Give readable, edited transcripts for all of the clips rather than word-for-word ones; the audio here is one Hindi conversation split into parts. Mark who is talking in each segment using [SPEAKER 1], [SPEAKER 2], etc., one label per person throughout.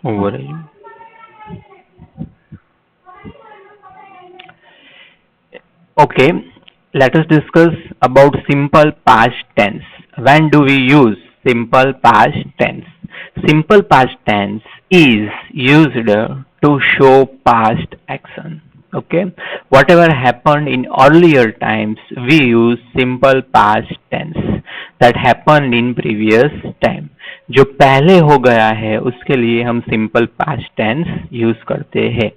[SPEAKER 1] Over. Okay, let us discuss about simple past tense. When do we use simple past tense? Simple past tense is used to show past action. Okay, whatever happened in earlier times, we use simple past tense that happened in previous time. जो पहले हो गया है उसके लिए हम simple past tense use करते हैं.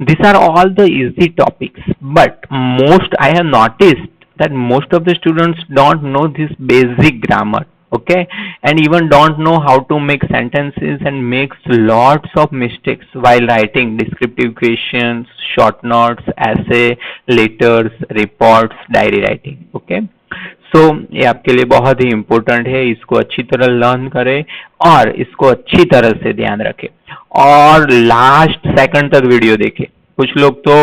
[SPEAKER 1] These are all the easy topics, but most I have noticed that most of the students don't know this basic grammar, okay, and even don't know how to make sentences and makes lots of mistakes while writing descriptive questions, short notes, essay, letters, reports, diary writing, okay. सो ये आपके लिए बहुत ही इम्पोर्टेंट है, इसको अच्छी तरह लर्न करें और इसको अच्छी तरह से ध्यान रखें और लास्ट सेकंड तक वीडियो देखें. कुछ लोग तो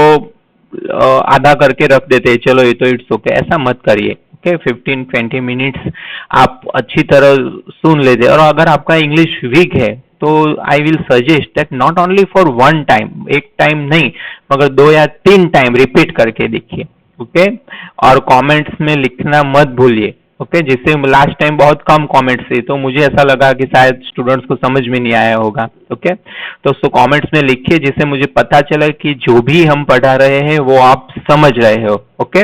[SPEAKER 1] आधा करके रख देते हैं, चलो ये तो इट्स ओके, ऐसा मत करिए. ओके, 15-20 मिनट्स आप अच्छी तरह सुन लेते. और अगर आपका इंग्लिश वीक है तो I will suggest that not only for one time, एक टाइम नहीं मगर 2 या 3 टाइम रिपीट करके देखिए. ओके, और कमेंट्स में लिखना मत भूलिए. ओके, जिससे लास्ट टाइम बहुत कम कमेंट्स थे तो मुझे ऐसा लगा कि शायद स्टूडेंट्स को समझ में नहीं आया होगा. ओके, तो उसको कमेंट्स में लिखिए जिससे मुझे पता चला कि जो भी हम पढ़ा रहे हैं वो आप समझ रहे हो. Okay.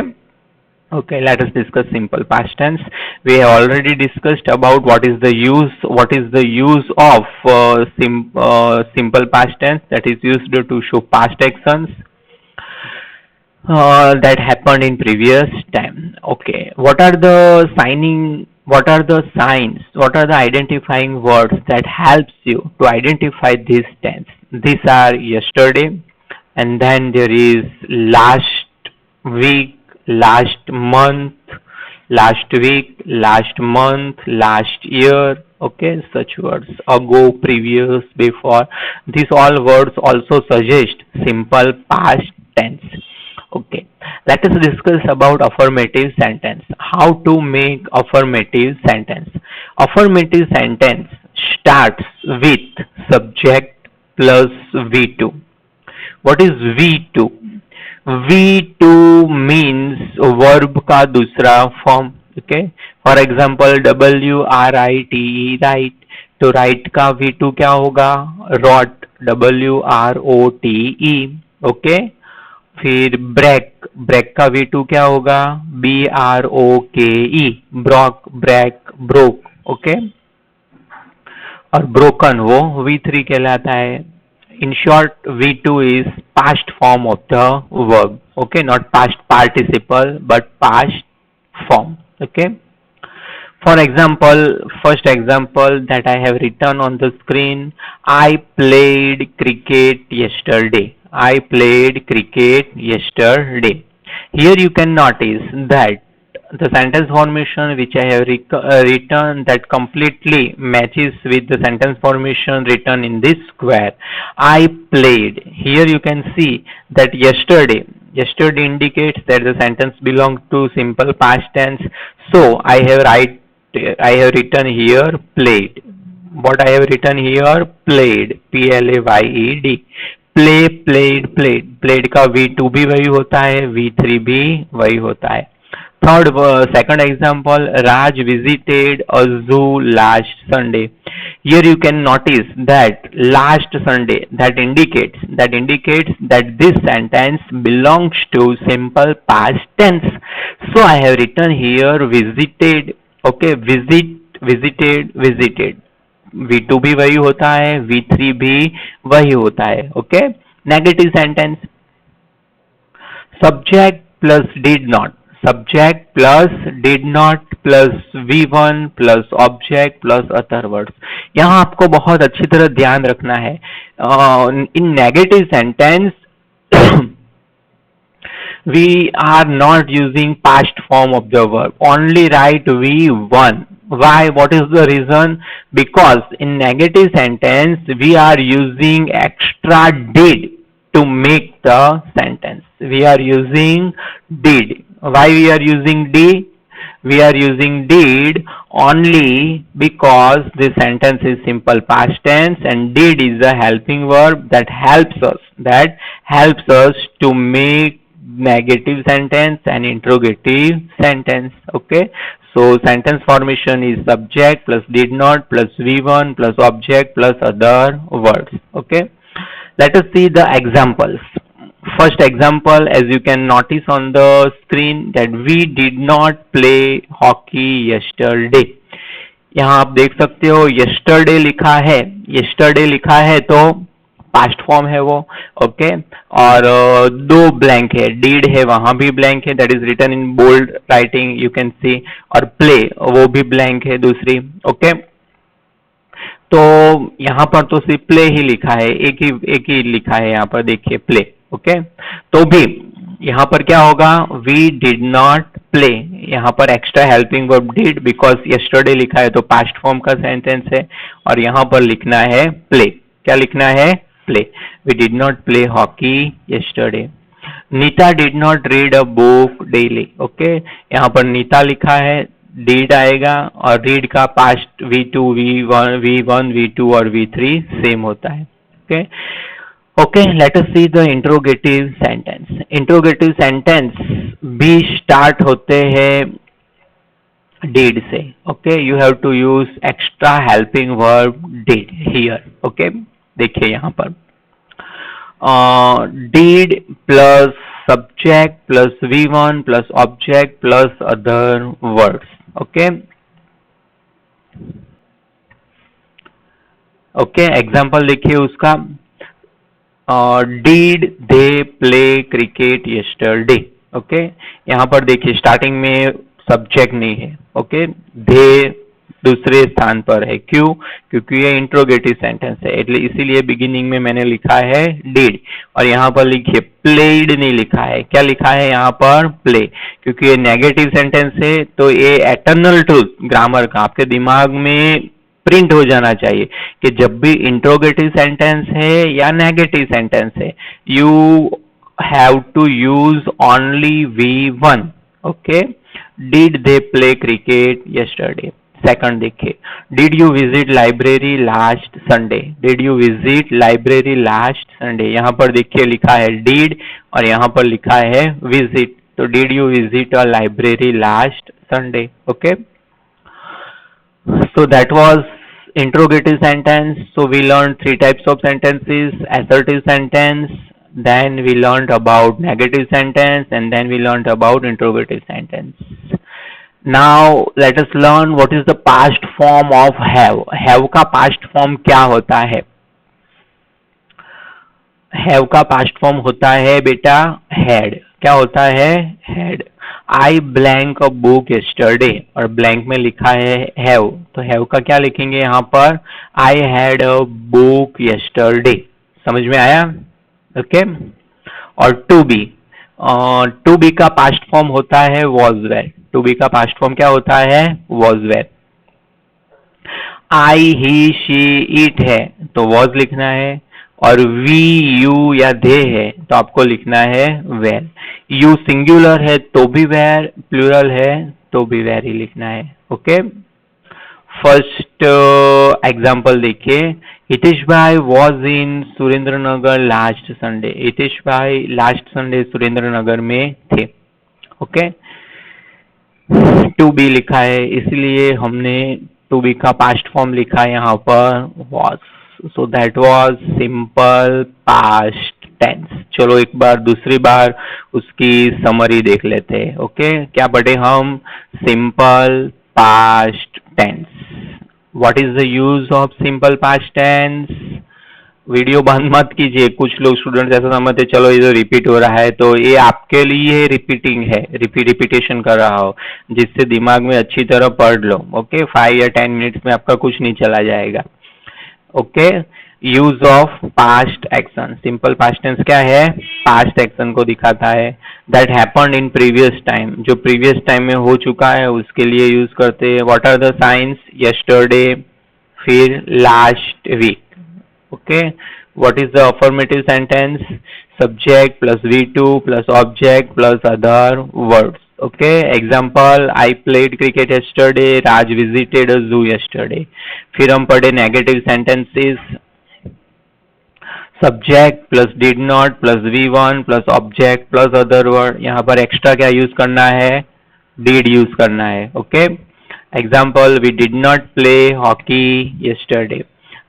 [SPEAKER 1] Okay, let us discuss simple past tense. We have already discussed about what is the use of simple past tense, that is used to show past actions that happened in previous time. Okay, what are the signs, what are the identifying words that helps you to identify this tense? These are yesterday, and then there is last week, last month, last week, last month, last year. Okay, such words, ago, previous, before, these all words also suggest simple past tense. Okay, let us discuss about affirmative sentence. How to make affirmative sentence. Affirmative sentence starts with subject plus V2. What is V2? V2 means verb का दूसरा form. Okay, for example WRITE, write. तो write का V2 क्या होगा? wrote, WROTE. Okay, फिर ब्रेक का V2 क्या होगा? BROKE, break, broke. ओके, और ब्रोकन वो V3 कहलाता है. In short, V2 is past form of the verb. Okay, not past participle but past form. Okay. For example, first example that I have written on the screen, I played cricket yesterday. I played cricket yesterday. Here you can notice that the sentence formation which I have written that completely matches with the sentence formation written in this square. I played. Here you can see that yesterday indicates that the sentence belongs to simple past tense. So I have written here played. What I have written here? Played. PLAYED. Play, played का V2 भी वही होता है, V3 भी वही होता है. Second example, Raj visited a zoo last Sunday. Here you can notice that last Sunday, that indicates that this sentence belongs to simple past tense. So I have written here visited. Okay, visited. V2 भी वही होता है, V3 भी वही होता है. Okay, negative sentence, subject plus did not, subject plus did not plus V1 plus object plus other words. यहाँ आपको बहुत अच्छी तरह ध्यान रखना है. इन negative sentence we are not using past form of the verb, only write V1. Why? What is the reason? Because in negative sentence we are using extra did to make the sentence. We are using did. Why we are using did? We are using did only because the sentence is simple past tense and did is a helping verb that helps us to make negative sentence and interrogative sentence. Okay, so sentence formation is subject plus did not plus V1 plus object plus other words. Okay, let us see the examples. First example, as you can notice on the screen, that we did not play hockey yesterday. यहाँ आप देख सकते हो yesterday लिखा है तो पास्ट फॉर्म है वो. ओके, और दो ब्लैंक है, डीड है वहां भी ब्लैंक है, that is written in bold writing you can see, और प्ले वो भी ब्लैंक है दूसरी. ओके, तो यहाँ पर तो सिर्फ प्ले ही लिखा है, एक ही लिखा है यहाँ पर, देखिए प्ले. ओके, तो भी यहाँ पर क्या होगा, वी डिड नॉट प्ले, यहाँ पर extra helping verb did, because yesterday लिखा है तो पास्ट फॉर्म का सेंटेंस है, और यहाँ पर लिखना है प्ले. क्या लिखना है, play. We did not play hockey yesterday. Nita did not read a book daily. Okay, यहाँ पर नीता लिखा है, डीड आएगा, और रीड का पास्ट V2, V1, V2 और V3 सेम होता है. Okay, okay, let us see the interrogative sentence. Interrogative sentence भी स्टार्ट होते हैं did से. Okay, you have to use extra helping verb did here. Okay, देखिए यहाँ पर did plus subject plus V1 plus object plus other words. Okay. Okay, example देखिए उसका. did they play cricket yesterday. Okay, यहाँ पर देखिए स्टार्टिंग में सब्जेक्ट नहीं है. ओके, they दूसरे स्थान पर है. क्यों, क्योंकि ये इंट्रोगेटिव सेंटेंस है, इसीलिए बिगिनिंग में मैंने लिखा है डिड, और यहाँ पर लिखिए प्लेड नहीं लिखा है. क्या लिखा है यहाँ पर, प्ले, क्योंकि ये नेगेटिव सेंटेंस है. तो ये एटर्नल ट्रूथ ग्रामर का आपके दिमाग में प्रिंट हो जाना चाहिए कि जब भी इंट्रोगेटिव सेंटेंस है या नेगेटिव सेंटेंस है, you have to use only V1. Okay, did they play cricket yesterday. Second देखिए, did you visit library last Sunday. Did you visit library last Sunday, यहाँ पर देखिए लिखा है डिड और यहाँ पर लिखा है विजिट. तो did you visit a library last Sunday. Okay, so that was interrogative sentence. So we learned three types of sentences: assertive sentence, then we learned about negative sentence, and then we learned about interrogative sentence. Now let us learn what is the past form of have. Have का past form क्या होता है? Have का past form होता है बेटा had. क्या होता है, had. I blank a book yesterday, और blank में लिखा है have, तो have का क्या लिखेंगे यहाँ पर, I had a book yesterday. समझ में आया? ओके, और to be का past form होता है was were. to be का past form क्या होता है, was were. I, he, she, it है तो was लिखना है, और we, you या they है तो आपको लिखना है were. you सिंगुलर है तो भी were, प्लूरल है तो भी were ही लिखना है. ओके, फर्स्ट एग्जाम्पल देखिए. हितेश भाई was in Surendra Nagar last Sunday. Hitesh भाई लास्ट संडे सुरेंद्र नगर में थे. ओके, टू बी लिखा है इसलिए हमने टू बी का पास्ट फॉर्म लिखा है यहाँ पर was. So that was simple past tense. चलो एक बार दूसरी बार उसकी समरी देख लेते हैं. ओके, क्या पढ़े हम, simple past tense. What is the use of simple past tense. Video बंद मत कीजिए, कुछ लोग स्टूडेंट्स ऐसा समझते चलो ये तो रिपीट हो रहा है, तो ये आपके लिए रिपीटिंग है, रिपीटेशन कर रहा हो, जिससे दिमाग में अच्छी तरह पढ़ लो. ओके, 5 या 10 मिनट्स में आपका कुछ नहीं चला जाएगा. Okay, use of past action. Simple past tense क्या है, पास्ट एक्शन को दिखाता है. That happened in previous time, जो प्रीवियस टाइम में हो चुका है उसके लिए यूज करते हैं. What are the signs, yesterday, फिर last week. Okay, what is the affirmative sentence, subject plus V2 plus object plus other words. Okay, example, I played cricket yesterday, Raj visited a zoo yesterday. फिर हम पढ़े negative sentences, subject plus did not plus V1 plus object plus other word. यहाँ पर एक्स्ट्रा क्या यूज करना है, डिड यूज करना है. Okay, example, we did not play hockey yesterday.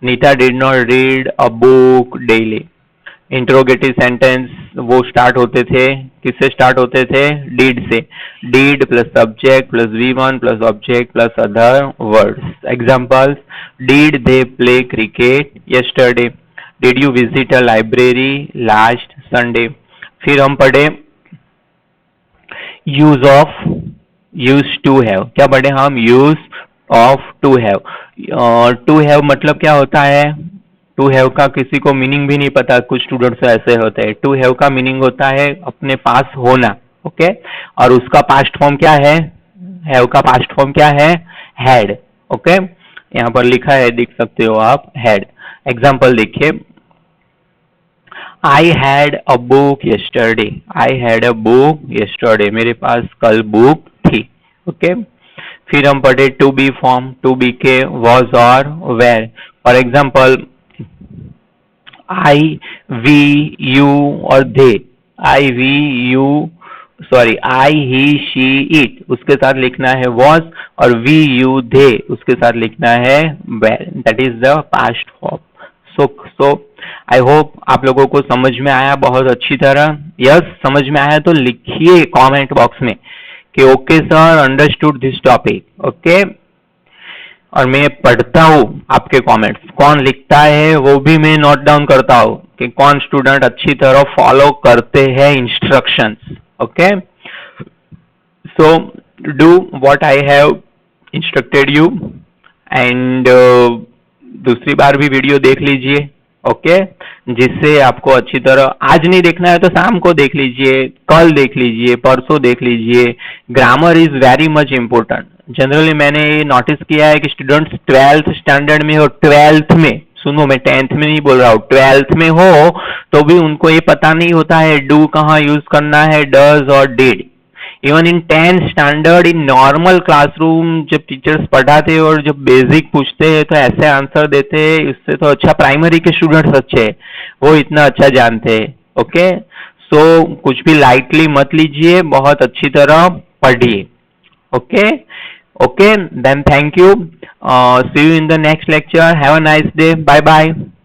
[SPEAKER 1] Nita did not read a book daily. Interrogative sentence वो स्टार्ट होते थे, किससे स्टार्ट होते थे, डीड से. Did plus subject plus V1 plus object plus other words. Examples, did they play cricket yesterday. Did you visit a library last Sunday. फिर हम पढ़े use of, use to have. क्या पढ़े हम, use of to have. To have मतलब क्या होता है, टू हैव का किसी को मीनिंग भी नहीं पता, कुछ स्टूडेंट्स ऐसे होते हैं. टू हैव का मीनिंग होता है अपने पास होना. ओके, और उसका पास्ट फॉर्म क्या है, हैव का पास्ट फॉर्म क्या है, हैड. ओके, यहाँ पर लिखा है, देख सकते हो आप, हैड. एग्जाम्पल देखिए, I had a book yesterday. I had a book yesterday, मेरे पास कल बुक थी. ओके, फिर हम पढ़े to be form, to be के वॉज और were. For example, I, we, you और they. I, we, you, sorry, I, he, she, it, उसके साथ लिखना है वॉज, और वी, यू, दे, उसके साथ लिखना है were. That is the past form. So I hope आप लोगों को समझ में आया बहुत अच्छी तरह. यस, समझ में आया तो लिखिए कमेंट बॉक्स में कि okay sir, understood this topic. Okay, और मैं पढ़ता हूँ आपके कमेंट्स, कौन लिखता है वो भी मैं नोट डाउन करता हूँ कि कौन स्टूडेंट अच्छी तरह फॉलो करते हैं instructions. Okay, so do what I have instructed you, and दूसरी बार भी वीडियो देख लीजिए. ओके, जिससे आपको अच्छी तरह, आज नहीं देखना है तो शाम को देख लीजिए, कल देख लीजिए, परसों देख लीजिए. Grammar is very much important. Generally मैंने ये नोटिस किया है कि स्टूडेंट्स 12th स्टैंडर्ड में हो, 12th में, सुनो मैं 10th में नहीं बोल रहा हूँ, 12th में हो तो भी उनको ये पता नहीं होता है डू कहाँ यूज करना है, डज और did. Even in 10th standard, in normal classroom जब टीचर्स पढ़ाते और जब बेसिक पूछते हैं तो ऐसे आंसर देते हैं, इससे तो अच्छा प्राइमरी के स्टूडेंट्स अच्छे, वो इतना अच्छा जानते हैं. ओके, सो कुछ भी लाइटली मत लीजिए, बहुत अच्छी तरह पढ़िए. Okay, okay, then thank you. See you in the next lecture. Have a nice day. Bye bye.